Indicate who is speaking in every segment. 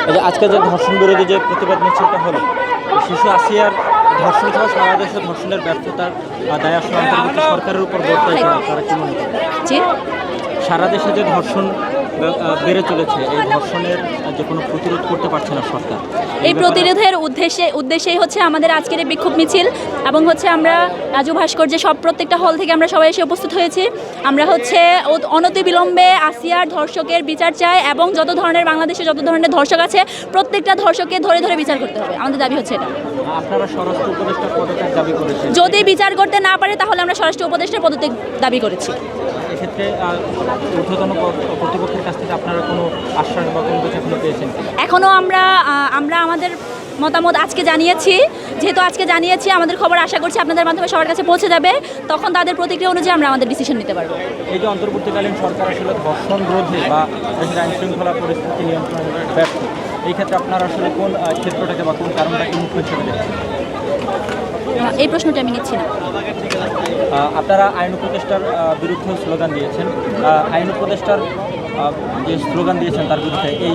Speaker 1: এই যে আজকে যে ধর্ষণ বিরোধী যে প্রতিবাদ মিছিলটা হলো, শিশু আসিয়ার ধর্ষণ সহ সারা দেশে ধর্ষণের ব্যর্থতার দায় আসলে অন্তর্বর্তী সরকারের উপর বর্তায় কিনা আপনারা কি মনে করেন? সারা দেশে যে ধর্ষণ বেড়ে চলেছে, এই ধর্ষণের যে কোনো প্রতিরোধ করতে পারছে না সরকার,
Speaker 2: এই প্রতিরোধের উদ্দেশ্যেই হচ্ছে আমাদের আজকের এই বিক্ষোভ মিছিল এবং হচ্ছে আমরা রাজু ভাস্কর্যে প্রত্যেকটা হল থেকে আমরা সবাই এসে উপস্থিত হয়েছি। আমরা হচ্ছে অনতিবিলম্বে আসিয়ার ধর্ষকের বিচার চাই এবং বাংলাদেশে যত ধরনের ধর্ষক আছে প্রত্যেকটা ধর্ষককে ধরে ধরে বিচার করতে হবে। আমাদের দাবি হচ্ছে এটা।
Speaker 1: আপনারা স্বরাষ্ট্র উপদেষ্টার পদত্যাগ দাবি করেছেন,
Speaker 2: যদি বিচার করতে না পারে তাহলে আমরা স্বরাষ্ট্র উপদেষ্টার পদত্যাগ দাবি করেছি।
Speaker 1: এক্ষেত্রে ঊর্ধ্বতন কর্তৃপক্ষের কাছ থেকে আপনারা কোনো আশ্বাস বা কোনো কিছু এখনো পেয়েছেন?
Speaker 2: এখনও আমরা আমাদের মতামত আজকে জানিয়েছি, যেহেতু আজকে জানিয়েছি আমাদের খবর আশা করছি আপনাদের মাধ্যমে সবার কাছে পৌঁছে যাবে, তখন তাদের প্রতিক্রিয়া অনুযায়ী আমরা আমাদের ডিসিশন নিতে পারবো।
Speaker 1: এই যে অন্তর্বর্তীকালীন সরকার আসলে ধর্ষণ রোধে বা দেশের আইন শৃঙ্খলা পরিস্থিতি নিয়ন্ত্রণে ব্যর্থ, এই ক্ষেত্রে আপনারা আসলে কোন ক্ষেত্রটাকে বা কোন কারণটাকে মুখ্য হিসেবে দেখছেন?
Speaker 2: এই প্রশ্নটা আমি নিচ্ছি না।
Speaker 1: আপনারা আইন উপদেষ্টার বিরুদ্ধে স্লোগান দিয়েছেন, আইন উপদেষ্টার যে স্লোগান দিয়েছেন তার বিরুদ্ধে এই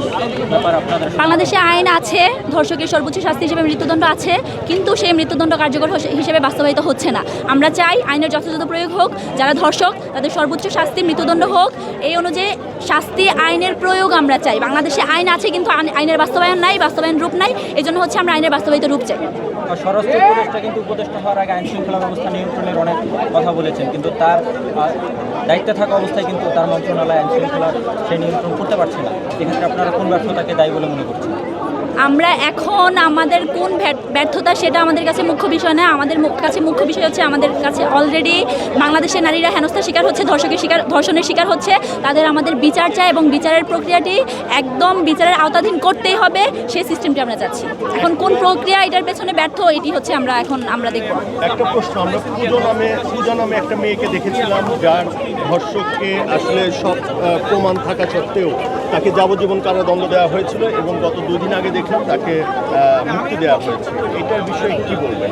Speaker 1: ব্যাপারে আপনাদের?
Speaker 2: বাংলাদেশে আইন আছে, ধর্ষকের সর্বোচ্চ শাস্তি হিসেবে মৃত্যুদণ্ড আছে, কিন্তু সেই মৃত্যুদণ্ড কার্যকর হিসেবে বাস্তবায়িত হচ্ছে না। আমরা চাই আইনের যথাযথ প্রয়োগ হোক, যারা ধর্ষক তাদের সর্বোচ্চ শাস্তি মৃত্যুদণ্ড হোক, এই অনুযায়ী শাস্তি আইনের প্রয়োগ আমরা চাই। বাংলাদেশে আইন আছে কিন্তু আইনের বাস্তবায়ন নাই, বাস্তবায়ন রূপ নাই, এই জন্য হচ্ছে আমরা আইনের বাস্তবায়িত রূপ চাই।
Speaker 1: স্বরাষ্ট্র উপদেষ্টা কিন্তু উপদেষ্টা হওয়ার আগে আইন শৃঙ্খলা ব্যবস্থা নিয়ন্ত্রণের অনেক কথা বলেছেন, কিন্তু তার দায়িত্বে থাকা অবস্থায় কিন্তু তার মন্ত্রণালয় আইন শৃঙ্খলা সেই নিয়ন্ত্রণ করতে পারছে না। এক্ষেত্রে আপনারা কোন ব্যর্থতাকে দায়ী বলে মনে করছেন?
Speaker 2: আমরা এখন আমাদের কোন ব্যর্থতা সেটা আমাদের কাছে মুখ্য বিষয় না। আমাদের কাছে মুখ্য বিষয় হচ্ছে আমাদের কাছে অলরেডি বাংলাদেশের নারীরা হেনস্থার শিকার হচ্ছে, ধর্ষণের শিকার হচ্ছে, আমাদের বিচার চাই এবং বিচারের প্রক্রিয়াটি একদম বিচারের আওতাধীন করতেই হবে, সেই সিস্টেমটি আমরা চাচ্ছি। এখন কোন প্রক্রিয়া এটার পেছনে ব্যর্থ, এটি হচ্ছে আমরা দেখব।
Speaker 3: একটা প্রশ্ন, আমরা পূজা নামে একটা মেয়েকে দেখেছিলাম যার ধর্ষককে আসলে সব প্রমাণ থাকা সত্ত্বেও তাকে যাবজ্জীবন কারাদণ্ড দেওয়া হয়েছিল এবং গত 2 দিন আগে দেখলাম তাকে মুক্তি দেওয়া হয়েছে। এটার বিষয়ে কি বলবেন?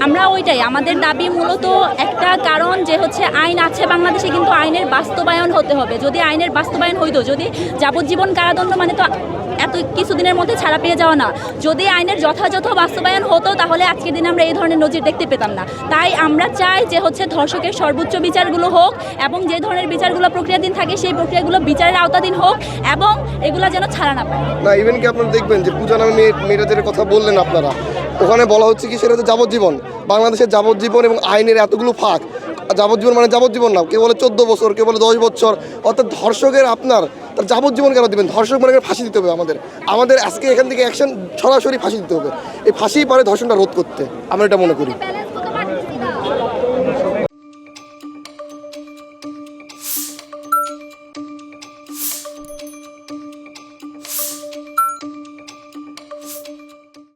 Speaker 2: আমরা ওইটাই আমাদের দাবি, মূলত একটা কারণ যে হচ্ছে আইন আছে বাংলাদেশে, কিন্তু আইনের বাস্তবায়ন হতে হবে। যদি আইনের বাস্তবায়ন হইতো, যদি যাবজ্জীবন কারাদণ্ড মানে তো এত কিছুদিনের মধ্যে ছাড়া পেয়ে যাওয়া না, যদি আইনের যথাযথ বাস্তবায়ন হতো তাহলে আজকের দিনে আমরা এই ধরনের নজির দেখতে পেতাম না। তাই আমরা চাই যে হচ্ছে ধর্ষকের সর্বোচ্চ বিচারগুলো হোক এবং যে ধরনের বিচারগুলো প্রক্রিয়াধীন থাকে সেই প্রক্রিয়াগুলো বিচারের আওতাধীন হোক এবং এগুলো যেন ছাড়া না পায়।
Speaker 4: না, ইভেন কি আপনারা দেখবেন যে পূজা নামে মেয়েটা যেটা কথা বললেন আপনারা, ওখানে বলা হচ্ছে কি সেটা হচ্ছে যাবজ্জীবন। বাংলাদেশের যাবজ্জীবন এবং আইনের এতগুলো ফাঁক, যাবজ্জীবন মানে যাবজ্জীবন না, কেউ বলে 14 বছর, কেউ বলে 10 বছর, অর্থাৎ ধর্ষকের তার যাবজ্জীবন কেন দেবেন? ধর্ষক মানে ফাঁসি দিতে হবে। আমাদের আজকে এখান থেকে অ্যাকশন সরাসরি ফাঁসি দিতে হবে। এই ফাঁসি পারে ধর্ষণটা রোধ করতে, আমরা এটা মনে করি।